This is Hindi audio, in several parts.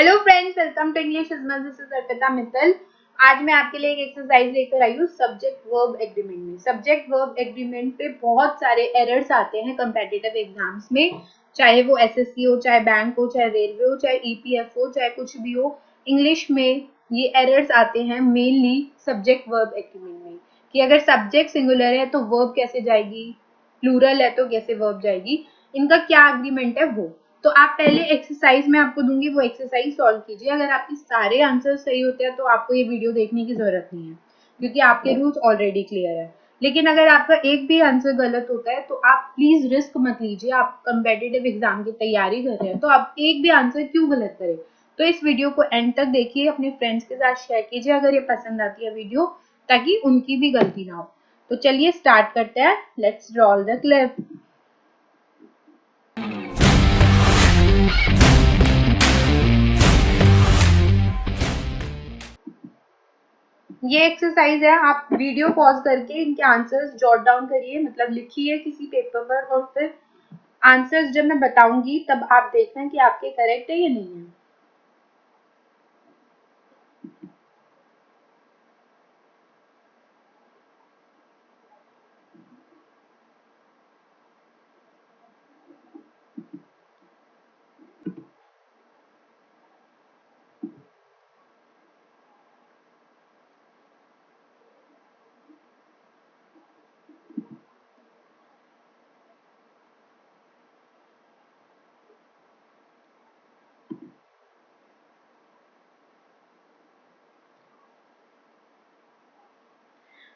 Hello friends, welcome to English this is Arpita Mittal. आज मैं आपके लिए एक एक्सरसाइज लेकर आई हूँ सब्जेक्ट वर्ब एग्रीमेंट में। सब्जेक्ट वर्ब एग्रीमेंट पे बहुत सारे एरर्स आते हैं कंपेटिटिव एग्जाम्स में, चाहे वो एसएससी हो, चाहे बैंक हो, चाहे रेलवे हो, चाहे ईपीएफ हो, चाहे कुछ भी हो। इंग्लिश में ये एरर्स आते हैं मेनली सब्जेक्ट वर्ब एग्रीमेंट में, कि अगर सब्जेक्ट सिंगुलर है तो वर्ब कैसे जाएगी, प्लूरल है तो कैसे वर्ब जाएगी, इनका क्या एग्रीमेंट है वो। तो आप पहले एक्सरसाइज में आपको दूंगी, वो एक्सरसाइज सॉल्व कीजिए। अगर आपके सारे आंसर सही होते हैं तो आपको ये वीडियो देखने की जरूरत नहीं है, क्योंकि आपके रूल्स ऑलरेडी क्लियर है। लेकिन अगर आपका एक भी आंसर गलत होता है तो आप प्लीज रिस्क मत लीजिए। आप कंपेटिटिव एग्जाम की तैयारी कर रहे हैं तो आप एक भी आंसर क्यों गलत करें। तो इस वीडियो को एंड तक देखिए, अपने फ्रेंड्स के साथ शेयर कीजिए अगर ये पसंद आती है वीडियो, ताकि उनकी भी गलती ना हो। तो चलिए स्टार्ट करते हैं। Let's roll the clip. ये एक्सरसाइज है, आप वीडियो पॉज करके इनके आंसर्स जॉट डाउन करिए, मतलब लिखिए किसी पेपर पर, और फिर आंसर्स जब मैं बताऊंगी तब आप देखना कि आपके करेक्ट है या नहीं है।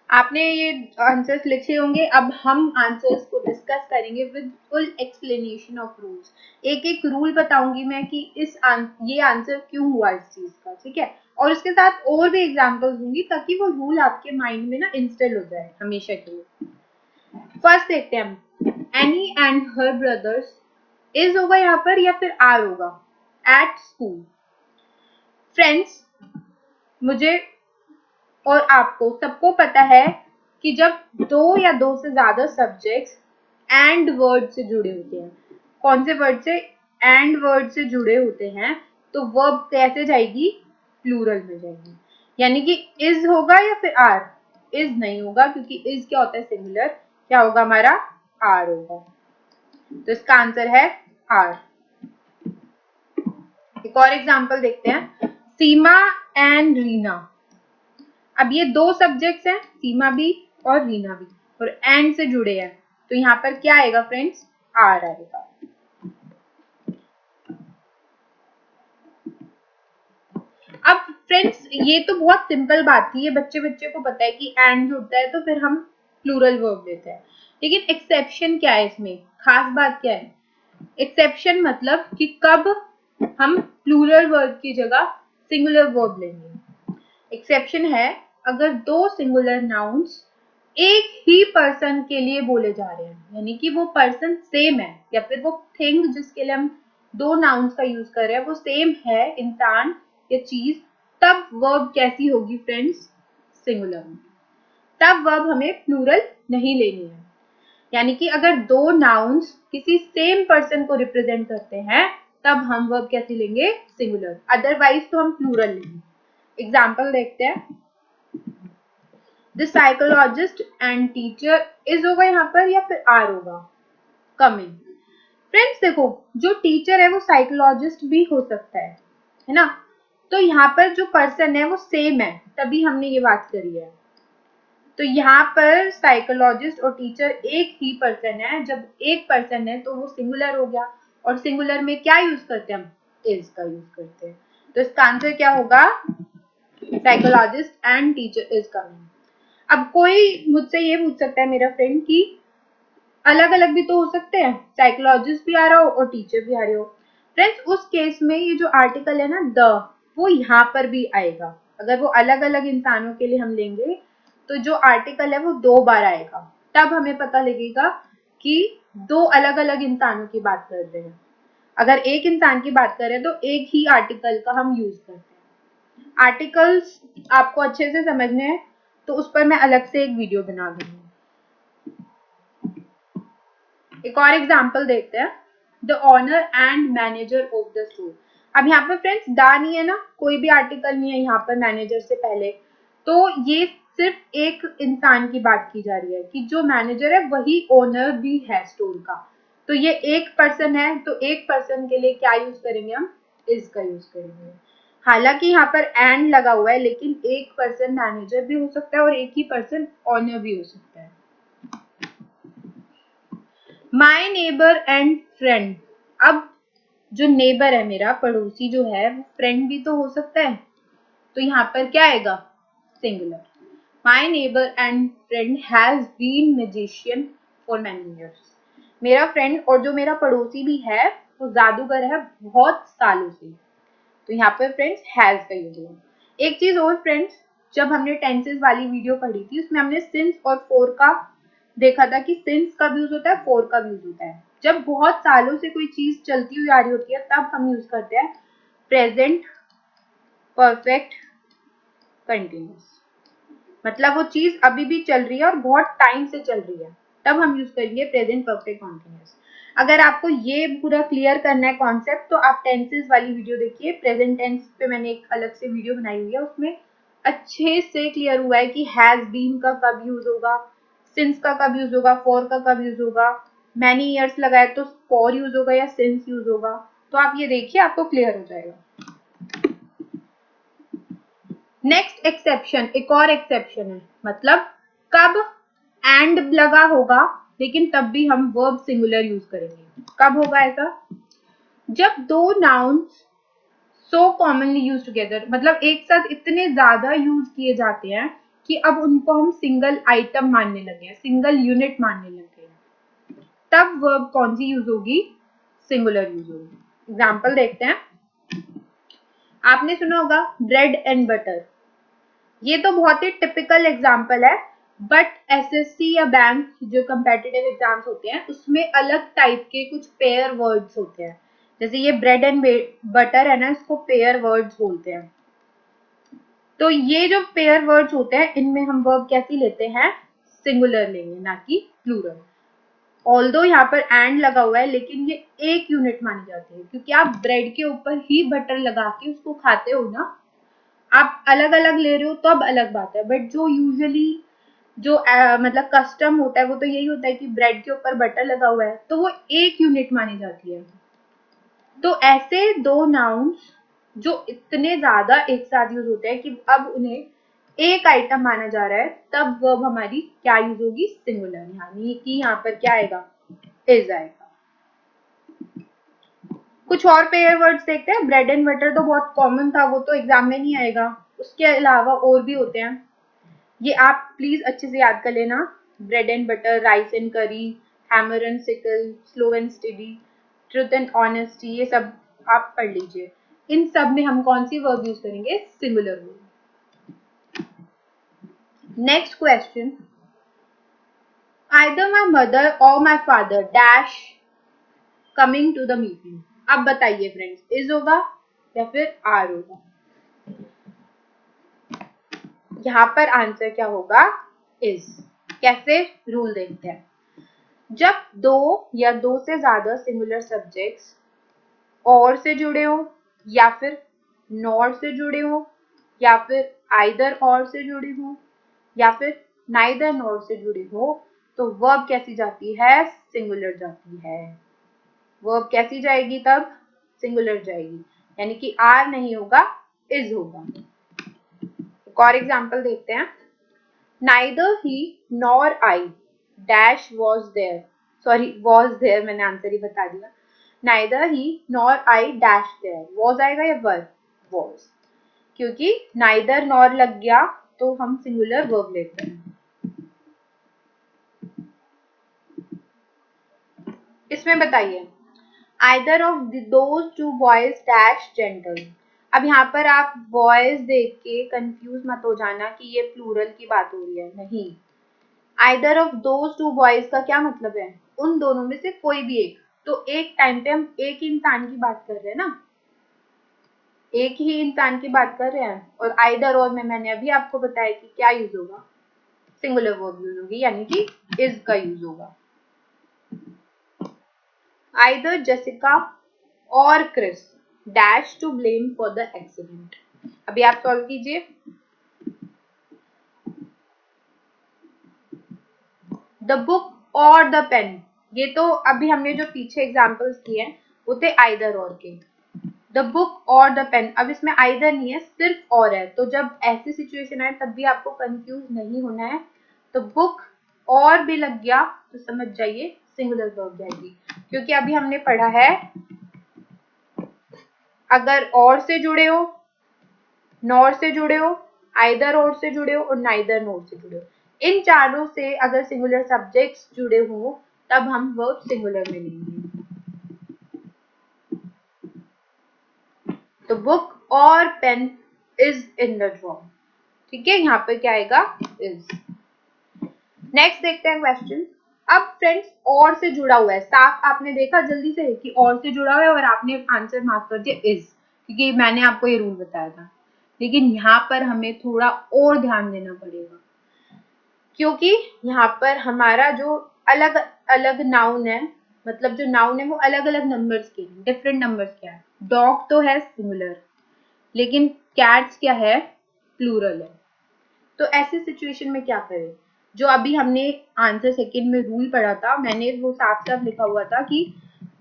आपने ये आंसर्स लिखे होंगे। अब हम आंसर्स को डिस्कस करेंगे with full explanation of rules. एक एक रूल बताऊंगी मैं कि ये आंसर क्यों हुआ इस चीज का, ठीक है। और उसके साथ और भी एग्जांपल्स दूंगी ताकि वो रूल आपके माइंड में ना इंस्टॉल हो जाए हमेशा के लिए। फर्स्ट देखते हैं हम, any and her brothers. Is होगा यहाँ पर या फिर आर होगा? At school. फ्रेंड्स, मुझे और आपको सबको पता है कि जब दो या दो से ज्यादा सब्जेक्ट्स एंड वर्ड से जुड़े होते हैं, कौन से वर्ड से? एंड वर्ड से जुड़े होते हैं, तो वर्ब कैसे जाएगी? प्लूरल में जाएगी। यानी कि इज होगा या फिर आर? इज नहीं होगा, क्योंकि इज क्या होता है? सिंगुलर। क्या होगा हमारा? आर होगा। तो इसका आंसर है आर। एक और एग्जांपल देखते हैं, सीमा एंड रीना। अब ये दो सब्जेक्ट्स हैं, सीमा भी और रीना भी, और एंड से जुड़े हैं, तो यहाँ पर क्या आएगा फ्रेंड्स? आर आएगा। अब फ्रेंड्स, ये तो बहुत सिंपल बात थी, ये बच्चे बच्चे को पता है कि एंड जुड़ता है तो फिर हम प्लूरल वर्ब लेते हैं। लेकिन एक्सेप्शन क्या है इसमें? खास बात क्या है? एक्सेप्शन मतलब कि कब हम प्लूरल वर्ब की जगह सिंगुलर वर्ब लेंगे। एक्सेप्शन है अगर दो सिंगुलर नाउन्स एक ही पर्सन के लिए बोले जा रहे हैं, यानी कि वो पर्सन सेम है, या फिर वो थिंग जिसके लिए हम दो नाउन्स का यूज कर रहे हैं वो सेम है, इंसान या चीज, तब वर्ब कैसी होगी फ्रेंड्स? सिंगुलर होगी। तब वर्ब हमें प्लूरल नहीं लेनी है। यानी कि अगर दो नाउन्स किसी सेम पर्सन को रिप्रेजेंट करते हैं तब हम वर्ब कैसे लेंगे? सिंगुलर। अदरवाइज तो हम प्लूरल लेंगे। एग्जाम्पल देखते हैं, the psychologist and teacher. Is होगा यहाँ पर या फिर आर होगा? कमिंग। फ्रेंड्स देखो, जो टीचर है वो साइकोलॉजिस्ट भी हो सकता है ना। तो यहाँ पर जो पर्सन है वो सेम है, तभी हमने ये बात करी है। तो यहाँ पर साइकोलॉजिस्ट और टीचर एक ही पर्सन है। जब एक पर्सन है तो वो सिंगुलर हो गया, और सिंगुलर में क्या यूज करते हैं हम? इज का यूज करते हैं। तो इसका आंसर क्या होगा? Psychologist and teacher is coming. अब कोई मुझसे ये पूछ सकता है मेरा फ्रेंड कि अलग अलग भी तो हो सकते हैं, साइकोलॉजिस्ट भी आ रहा हो और टीचर भी आ रहे हो। फ्रेंड्स, उस केस में ये जो आर्टिकल है ना द, वो यहाँ पर भी आएगा। अगर वो अलग अलग इंसानों के लिए हम लेंगे तो जो आर्टिकल है वो दो बार आएगा, तब हमें पता लगेगा कि दो अलग अलग इंसानों की बात कर रहे हैं। अगर एक इंसान की बात कर रहे हैं तो एक ही आर्टिकल का हम यूज करते हैं। आर्टिकल्स आपको अच्छे से समझने हैं तो उस पर मैं अलग से एक वीडियो बना दूंगी। एक और एग्जाम्पल देखते हैं, the owner and manager of the store. अब यहाँ पर फ्रेंड्स दा नहीं है ना, कोई भी आर्टिकल नहीं है यहाँ पर मैनेजर से पहले, तो ये सिर्फ एक इंसान की बात की जा रही है कि जो मैनेजर है वही ओनर भी है स्टोर का। तो ये एक पर्सन है, तो एक पर्सन के लिए क्या यूज करेंगे हम, इज का यूज करेंगे। हालांकि यहाँ पर एंड लगा हुआ है, लेकिन एक पर्सन मैनेजर भी हो सकता है और एक ही पर्सन ओनर भी हो सकता है। माई नेबर एंड फ्रेंड, अब जो नेबर है मेरा पड़ोसी जो है वो फ्रेंड भी तो हो सकता है, तो यहाँ पर क्या आएगा, singular. My neighbour and friend has been magician for many years, मेरा फ्रेंड और जो मेरा पड़ोसी भी है वो जादूगर है बहुत सालों से, तो यहाँ पर फ्रेंड्स हैज का यूज हुआ। एक चीज और फ्रेंड्स, जब हमने टेंसेस वाली वीडियो पढ़ी थी उसमें हमने सिंस और फॉर का देखा था कि सिंस का भी यूज होता है, फॉर का भी यूज होता है। जब बहुत सालों से कोई चीज चलती हुई आ रही होती है तब हम यूज करते हैं प्रेजेंट परफेक्ट कंटिन्यूस, मतलब वो चीज अभी भी चल रही है और बहुत टाइम से चल रही है, तब हम यूज करेंगे प्रेजेंट परफेक्ट कंटिन्यूस। अगर आपको ये पूरा क्लियर करना है कॉन्सेप्ट तो आप टेंसेस वाली वीडियो देखिए, प्रेजेंट टेंस पे मैंने एक अलग से वीडियो बनाई हुई है, उसमें अच्छे से क्लियर हुआ है कि हैज बीन का कब यूज होगा, सिंस का कब यूज होगा, फॉर का कब यूज होगा, मैनी ईयर्स लगाए तो फॉर यूज होगा या सिंस यूज होगा, तो आप ये देखिए आपको क्लियर हो जाएगा। नेक्स्ट एक्सेप्शन, एक और एक्सेप्शन है, मतलब कब एंड लगा होगा लेकिन तब भी हम वर्ब सिंगुलर यूज करेंगे। कब होगा ऐसा, जब दो नाउन्स सो कॉमनली यूज टुगेदर, मतलब एक साथ इतने ज्यादा यूज किए जाते हैं कि अब उनको हम सिंगल आइटम मानने लगे हैं, सिंगल यूनिट मानने लगे हैं, तब वर्ब कौन सी यूज होगी, सिंगुलर यूज होगी। एग्जाम्पल देखते हैं, आपने सुना होगा ब्रेड एंड बटर, ये तो बहुत ही टिपिकल एग्जाम्पल है, बट एसएससी या बैंक जो कंपेटिटिव एग्जाम्स होते हैं उसमें अलग टाइप के कुछ पेयर वर्ड्स होते हैं, जैसे ये ब्रेड एंड बटर है ना, इसको पेयर वर्ड्स बोलते हैं। तो ये जो पेयर वर्ड्स होते हैं इनमें हम वर्ब कैसी लेते हैं, सिंगुलर लेंगे ना कि प्लूरल। ऑल्दो यहाँ पर एंड लगा हुआ है लेकिन ये एक यूनिट मानी जाती है, क्योंकि आप ब्रेड के ऊपर ही बटर लगा के उसको खाते हो ना, आप अलग अलग ले रहे हो तब अलग बात है, बट जो यूजुअली जो मतलब कस्टम होता है वो तो यही होता है कि ब्रेड के ऊपर बटर लगा हुआ है तो वो एक यूनिट मानी जाती है। तो ऐसे दो नाउन्स जो इतने ज्यादा एक साथ यूज होते हैं कि अब उन्हें एक आइटम माना जा रहा है, तब वर्ब हमारी क्या यूज होगी, सिंगुलर, यानी कि यहाँ पर क्या आएगा, इज आएगा। कुछ और पेयर वर्ड्स देखते हैं, ब्रेड एंड बटर तो बहुत कॉमन था, वो तो एग्जाम में नहीं आएगा, उसके अलावा और भी होते हैं, ये आप प्लीज अच्छे से याद कर लेना, bread and butter, rice and curry, hammer and sickle, slow and steady, truth and honesty, ये सब आप पढ़ लीजिए। इन सब में हम कौन सी वर्ब यूज करेंगे, singular verb. Next question, either my mother और my father dash coming to the meeting, अब बताइए फ्रेंड्स, इज होगा या फिर आर होगा, यहाँ पर आंसर क्या होगा, इज। कैसे, रूल देखते हैं, जब दो या दो से ज्यादा सिंगुलर सब्जेक्ट्स और से जुड़े हो या फिर नॉर से जुड़े हो या फिर आइदर और से जुड़े हो या फिर नाइदर नॉर से जुड़े हो, तो वर्ब कैसी जाती है, सिंगुलर जाती है। वर्ब कैसी जाएगी तब, सिंगुलर जाएगी, यानी कि आर नहीं होगा, इज होगा। एक और एग्जाम्पल देखते हैं, neither he nor I dash was there, sorry was there, मैंने आंसर ही बता दिया, neither he nor I dash there, was आएगा या वर्ब, वॉज, क्योंकि नाइदर नॉर लग गया तो हम सिंगुलर वर्ब लेते हैं। इसमें बताइए, either of those two boys dash gentle, अब यहाँ पर आप बॉयज देख के कंफ्यूज मत हो जाना कि ये प्लूरल की बात हो रही है, नहीं, either of those two boys का क्या मतलब है, उन दोनों में से कोई भी एक, तो एक टाइम पे हम एक ही इंसान की बात कर रहे हैं ना, एक ही इंसान की बात कर रहे हैं, और आइदर और में मैंने अभी आपको बताया कि क्या यूज होगा, सिंगुलर वर्ब यूज होगी, यानी कि इज का यूज होगा। आइदर जसिका और Chris, dash to blame for the accident. अभी आप सॉल्व कीजिए। द बुक और द पेन, ये तो अभी हमने जो पीछे एग्जाम्पल्स किए हैं वो थे आइदर और के। द बुक और द पेन, अब इसमें आइदर नहीं है, सिर्फ और है, तो जब ऐसी सिचुएशन आए तब भी आपको कंफ्यूज नहीं होना है। तो बुक और भी लग गया तो समझ जाइए सिंगुलर वर्ब जाएगी, क्योंकि अभी हमने पढ़ा है अगर और से जुड़े हो, नॉर से जुड़े हो, आइदर और से जुड़े हो और नाइदर नॉर से जुड़े हो, इन चारों से अगर सिंगुलर सब्जेक्ट्स जुड़े हो तब हम वर्ब सिंगुलर में लेंगे। तो बुक और pen is in the drawer, ठीक है, यहाँ पर क्या आएगा इज। नेक्स्ट देखते हैं क्वेश्चन। अब फ्रेंड्स और से जुड़ा हुआ है, साफ आपने देखा जल्दी से कि और से जुड़ा हुआ है और आपने आंसर मार्क कर दिया इज, क्योंकि मैंने आपको ये रूल बताया था। लेकिन यहाँ पर हमें थोड़ा और ध्यान देना पड़ेगा, क्योंकि यहाँ पर हमारा जो अलग अलग नाउन है, मतलब जो नाउन है वो अलग अलग नंबर्स के, डिफरेंट नंबर्स क्या है। डॉग तो है सिंगुलर, लेकिन कैट्स क्या है, प्लूरल है। तो ऐसी सिचुएशन में क्या करें? जो अभी हमने आंसर सेकंड में रूल पढ़ा था, मैंने वो साफ साफ लिखा हुआ था कि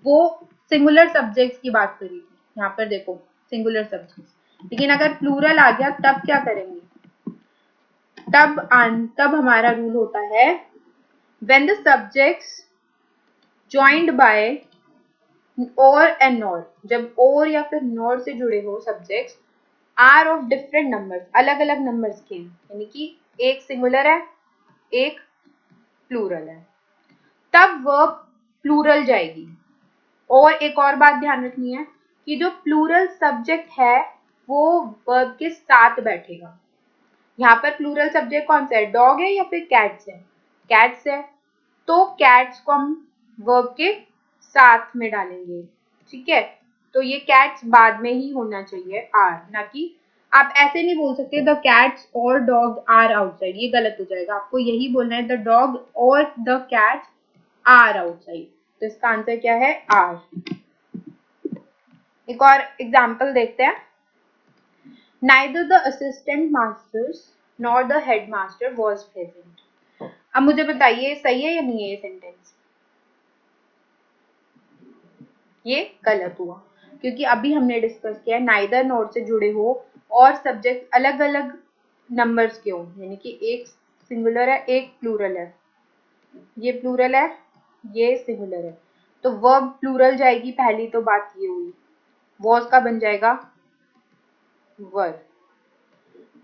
वो सिंगुलर सब्जेक्ट्स की बात करी थी। यहाँ पर देखो सिंगुलर सब्जेक्ट्स, लेकिन अगर प्लूरल आ गया तब क्या करेंगे? तब हमारा रूल होता है when the subjects joined by or and nor, जब और या फिर nor से जुड़े हो subjects are of different numbers, अलग अलग नंबर्स के हैं, यानी कि एक सिंगुलर है एक प्लूरल है, तब वर्ब प्लूरल जाएगी। और एक और बात ध्यान रखनी है कि जो प्लूरल सब्जेक्ट है वो वर्ब के साथ बैठेगा। यहाँ पर प्लूरल सब्जेक्ट कौन सा है, डॉग है या फिर कैट्स है? कैट्स है, तो कैट्स को हम वर्ब के साथ में डालेंगे, ठीक है। तो ये कैट्स बाद में ही होना चाहिए आर, ना कि आप ऐसे नहीं बोल सकते द कैट्स और डॉग आर आउटसाइड, ये गलत हो जाएगा। आपको यही बोलना है द डॉग और द कैट्स आर आउटसाइड। तो इसका आंसर क्या है, आर। एक और एग्जाम्पल देखते हैं। Neither the assistant masters nor the headmaster was present. अब मुझे बताइए सही है या नहीं है ये सेंटेंस? ये गलत हुआ, क्योंकि अभी हमने डिस्कस किया नाइदर नॉर से जुड़े हो और सब्जेक्ट अलग अलग नंबर्स के हो, यानी कि एक सिंगुलर है एक प्लूरल है, ये प्लूरल है ये सिंगुलर है, तो वर्ब प्लूरल जाएगी। पहली तो बात ये हुई, वॉज का बन जाएगा वर।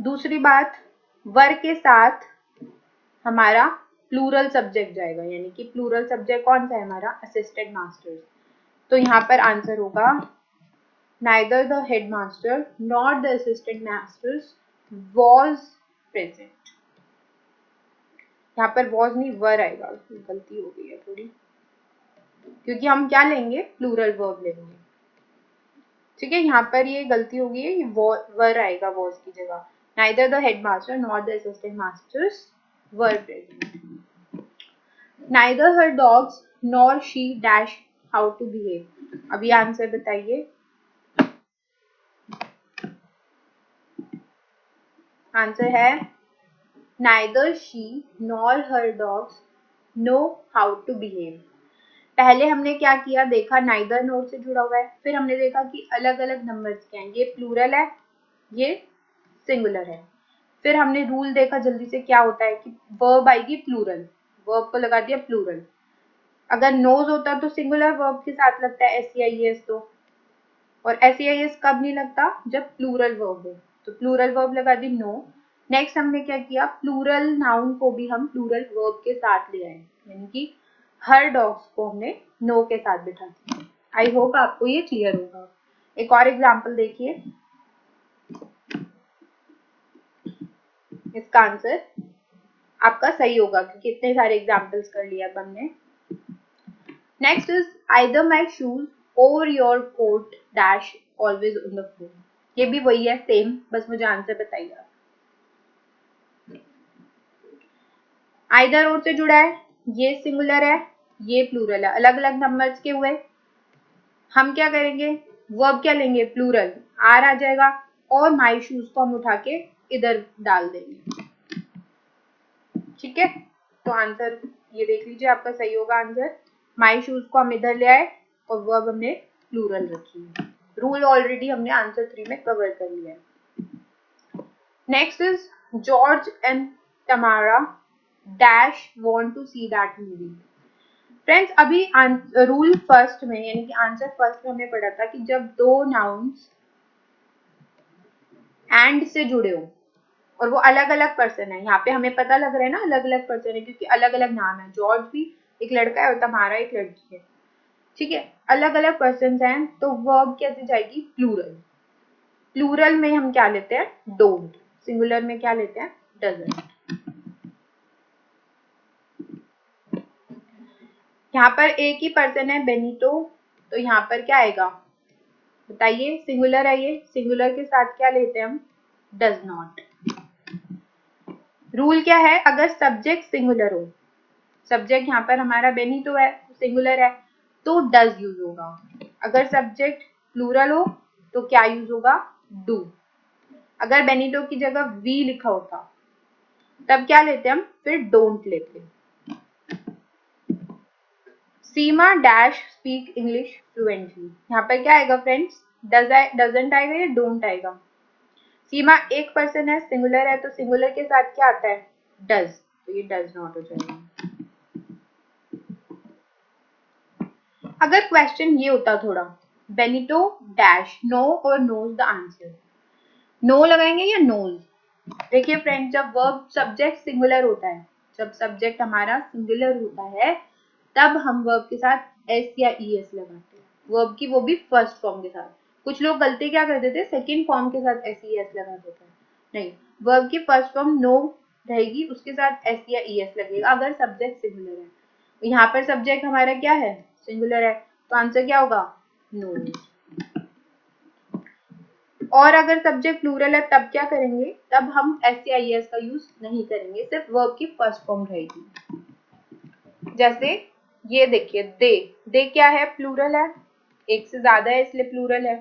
दूसरी बात, वर के साथ हमारा प्लूरल सब्जेक्ट जाएगा, यानी कि प्लूरल सब्जेक्ट कौन सा है हमारा, असिस्टेंट मास्टर्स। तो यहाँ पर आंसर होगा neither the headmaster not the assistant masters was present. यहाँ पर वॉज नहीं वर आएगा, गलती हो गई है थोड़ी, क्योंकि हम क्या लेंगे, प्लूरल वर्ब लेंगे, ठीक है। यहाँ पर ये गलती हो गई है, ये वर आएगा वॉज की जगह। Neither the headmaster not the assistant masters were present. Neither her dogs nor she dash how to behave. अभी आंसर बताइए। आंसर है neither she nor her dogs know how to behave. पहले हमने क्या किया, देखा neither nor से जुड़ा हुआ है, फिर हमने देखा कि अलग अलग नंबर्स क्या हैं, ये प्लूरल है ये सिंगुलर है। फिर हमने रूल देखा जल्दी से, क्या होता है कि वर्ब आएगी प्लूरल, वर्ब को लगा दिया प्लूरल। अगर नोज होता तो सिंगुलर वर्ब के साथ लगता है SEIS, तो और SEIS कब नहीं लगता, जब प्लूरल वर्ब हो, तो प्लूरल वर्ब लगा दी नो। नेक्स्ट हमने क्या किया, प्लूरल नाउन को भी हम प्लूरल वर्ब के साथ ले आए, यानी कि हर डॉग्स को हमने नो के साथ बिठा दिया। आई होप आपको ये क्लियर होगा। एक और एग्जाम्पल देखिए, इसका आंसर आपका सही होगा क्योंकि इतने सारे एग्जाम्पल्स कर लिया अब हमने। Next is either my shoes और your coat dash always on the floor. ये भी वही है सेम, बस मुझे आंसर बताइए। आइदर और से जुड़ा है, ये सिंगुलर है ये प्लूरल है, अलग अलग नंबर्स के हुए। हम क्या करेंगे, वर्ब क्या लेंगे, प्लूरल, आर आ जाएगा, और माई शूज को हम उठा के इधर डाल देंगे। ठीक है, तो आंसर ये देख लीजिए, आपका सही होगा आंसर। माई शूज को हम इधर ले आए और वर्ब हमने प्लूरल रखी है। रूल ऑलरेडी हमने आंसर 3 में कवर कर लिया है। Next is George and Tamara dash want to see that movie. Friends, अभी रूल फर्स्ट में यानी कि आंसर फर्स्ट में हमने पढ़ा था कि जब दो नाउन्स एंड से जुड़े हो और वो अलग अलग पर्सन है, यहाँ पे हमें पता लग रहा है ना अलग अलग पर्सन है, क्योंकि अलग अलग नाम है। जॉर्ज भी एक लड़का है और तमारा एक लड़की है। ठीक है, अलग अलग पर्सन हैं, तो वर्ब कैसे जाएगी, प्लूरल। प्लूरल में हम क्या लेते हैं, डोंट। सिंगुलर में क्या लेते हैं, डजंट। यहाँ पर एक ही पर्सन है, बेनिटो, तो यहाँ पर क्या आएगा बताइए, सिंगुलर है ये, सिंगुलर के साथ क्या लेते हैं हम, डज नॉट। रूल क्या है, अगर सब्जेक्ट सिंगुलर हो, सब्जेक्ट यहाँ पर हमारा बेनिटो है, सिंगुलर है, तो डज यूज होगा। अगर सब्जेक्ट प्लूरल हो तो क्या यूज होगा, डू। अगर बेनिटो की जगह वी लिखा होता तब क्या लेते हम, फिर डोंट लेते। सीमा डैश स्पीक इंग्लिश फ्लुएंटली, यहाँ पर क्या आएगा फ्रेंड्स, डजंट आएगा या डोंट आएगा। सीमा एक पर्सन है, सिंगुलर है, तो सिंगुलर के साथ क्या आता है, डज, तो ये डज नॉट हो जाएगा। अगर क्वेश्चन ये होता थोड़ा, बेनिटो डैश नो और नोज द आंसर, नो लगाएंगे या नोज। देखिए फ्रेंड, जब वर्ब सब्जेक्ट सिंगुलर होता है, जब सब्जेक्ट हमारा सिंगुलर होता है, तब हम वर्ब के साथ एस या ई एस लगाते हैं, वर्ब की वो भी फर्स्ट फॉर्म के साथ। कुछ लोग गलती क्या कर देते हैं, सेकेंड फॉर्म के साथ एस ई एस लगा देते हैं। नहीं, वर्ब की फर्स्ट फॉर्म नो रहेगी, उसके साथ एस या ई एस लगेगा अगर सब्जेक्ट सिंगुलर है। यहाँ पर सब्जेक्ट हमारा क्या है, सिंगुलर है, तो आंसर क्या होगा, नो। और अगर सब्जेक्ट प्लूरल है तब क्या करेंगे, तब हम एस या ई एस का यूज नहीं करेंगे, सिर्फ वर्ब की फर्स्ट फॉर्म रहेगी। जैसे ये देखिए, दे क्या है, प्लूरल है, एक से ज्यादा है इसलिए प्लूरल है,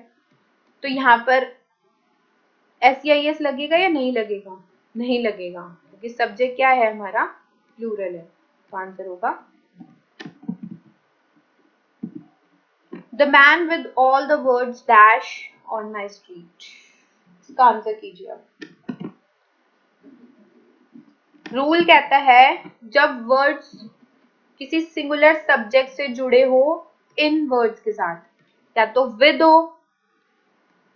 तो यहाँ पर एस या ई एस लगेगा या नहीं लगेगा, नहीं लगेगा, क्योंकि सब्जेक्ट क्या है हमारा, प्लूरल है, तो आंसर होगा the man with all the words dash on my street. इसका आंसर कीजिए अब। रूल कहता है जब वर्ड्स किसी सिंगुलर सब्जेक्ट से जुड़े हो इन वर्ड्स के साथ, या तो विद हो,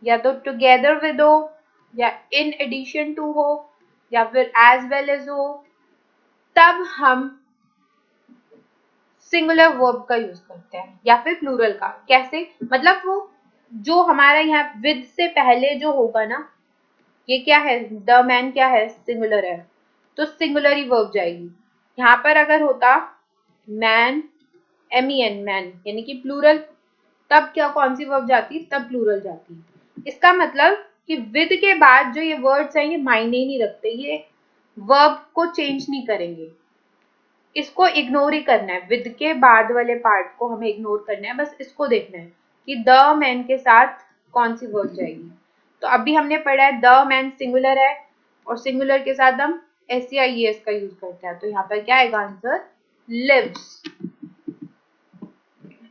या तो टुगेदर विद हो, या इन एडिशन टू हो, या फिर एज वेल एज हो, तब हम सिंगुलर वर्ब का यूज करते हैं, या फिर प्लूरल का। कैसे, मतलब वो जो हमारा यहाँ विद से पहले जो होगा ना, ये क्या है, द मैन क्या है, सिंगुलर है, तो सिंगुलर ही वर्ब जाएगी। यहाँ पर अगर होता मैन, MEN, मैन, यानी कि प्लूरल, तब क्या कौन सी वर्ब जाती, तब प्लूरल जाती। इसका मतलब कि विद के बाद जो ये वर्ड्स हैं ये मायने ही नहीं रखते, ये वर्ब को चेंज नहीं करेंगे, इसको इग्नोर ही करना है। विद के बाद वाले पार्ट को हमें इग्नोर करना है, बस इसको देखना है कि द मैन के साथ कौन सी वर्ब जाएगी। तो अभी हमने पढ़ा है द मैन सिंगुलर है, और सिंगुलर के साथ हम एस या ई एस का यूज करते हैं, तो यहाँ पर क्या आएगा आंसर, लिव्स।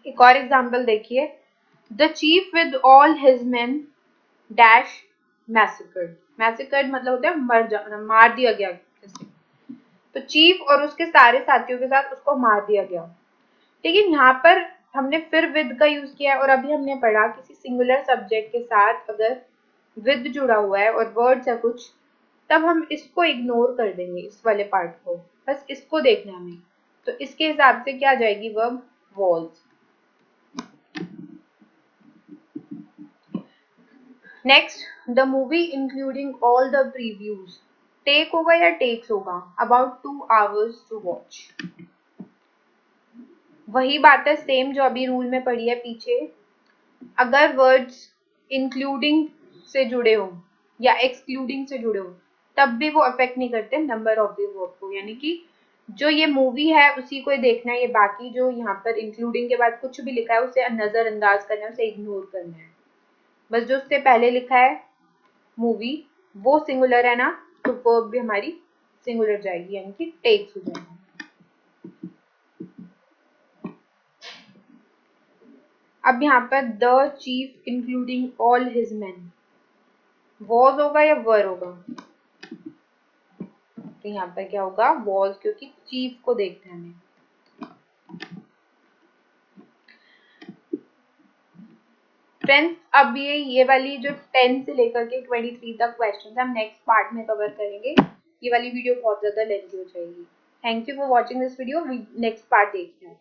एक और एग्जाम्पल देखिए, the chief with all his main dash massacred. Massacred मतलब होता है मर जाना, मार दिया गया किसी, तो चीफ और उसके सारे साथियों के साथ उसको मार दिया गया। लेकिन यहाँ पर हमने फिर विद का यूज किया है, और अभी हमने पढ़ा किसी सिंगुलर सब्जेक्ट के साथ अगर विद जुड़ा हुआ है और वर्ड्स है कुछ, तब हम इसको इग्नोर कर देंगे, इस वाले पार्ट को, बस इसको देखना है हमें। तो इसके हिसाब से क्या जाएगी verb, walls. Next, the movie including all the previews, take होगा या टेक्स होगा, अबाउट 2 hours टू वॉच। वही बात है सेम जो अभी रूल में पढ़ी है पीछे, अगर वर्ड्स इंक्लूडिंग से जुड़े हो या एक्सक्लूडिंग से जुड़े हो, तब भी वो अफेक्ट नहीं करते नंबर ऑफ द वर्ब को, यानी कि जो ये मूवी है उसी को देखना है, ये बाकी जो यहाँ पर इंक्लूडिंग के बाद कुछ भी लिखा है उसे नजरअंदाज करना है, उसे इग्नोर करना है। बस जो उससे पहले लिखा है मूवी वो सिंगुलर है ना, तो वर्ब भी हमारी सिंगुलर जाएगी, यानी कि टेक्स हो जाएगा। अब यहाँ पर the chief including all his man, was होगा या वर होगा? तो यहाँ पर क्या होगा? वॉज, क्योंकि चीफ को देखते हैं हमें। फ्रेंड्स, अब ये वाली जो 10 से लेकर के 23 तक क्वेश्चन हम नेक्स्ट पार्ट में कवर करेंगे। ये वाली वीडियो बहुत ज्यादा लेंथी हो जाएगी। Thank you for watching this video. Next part देखते हैं।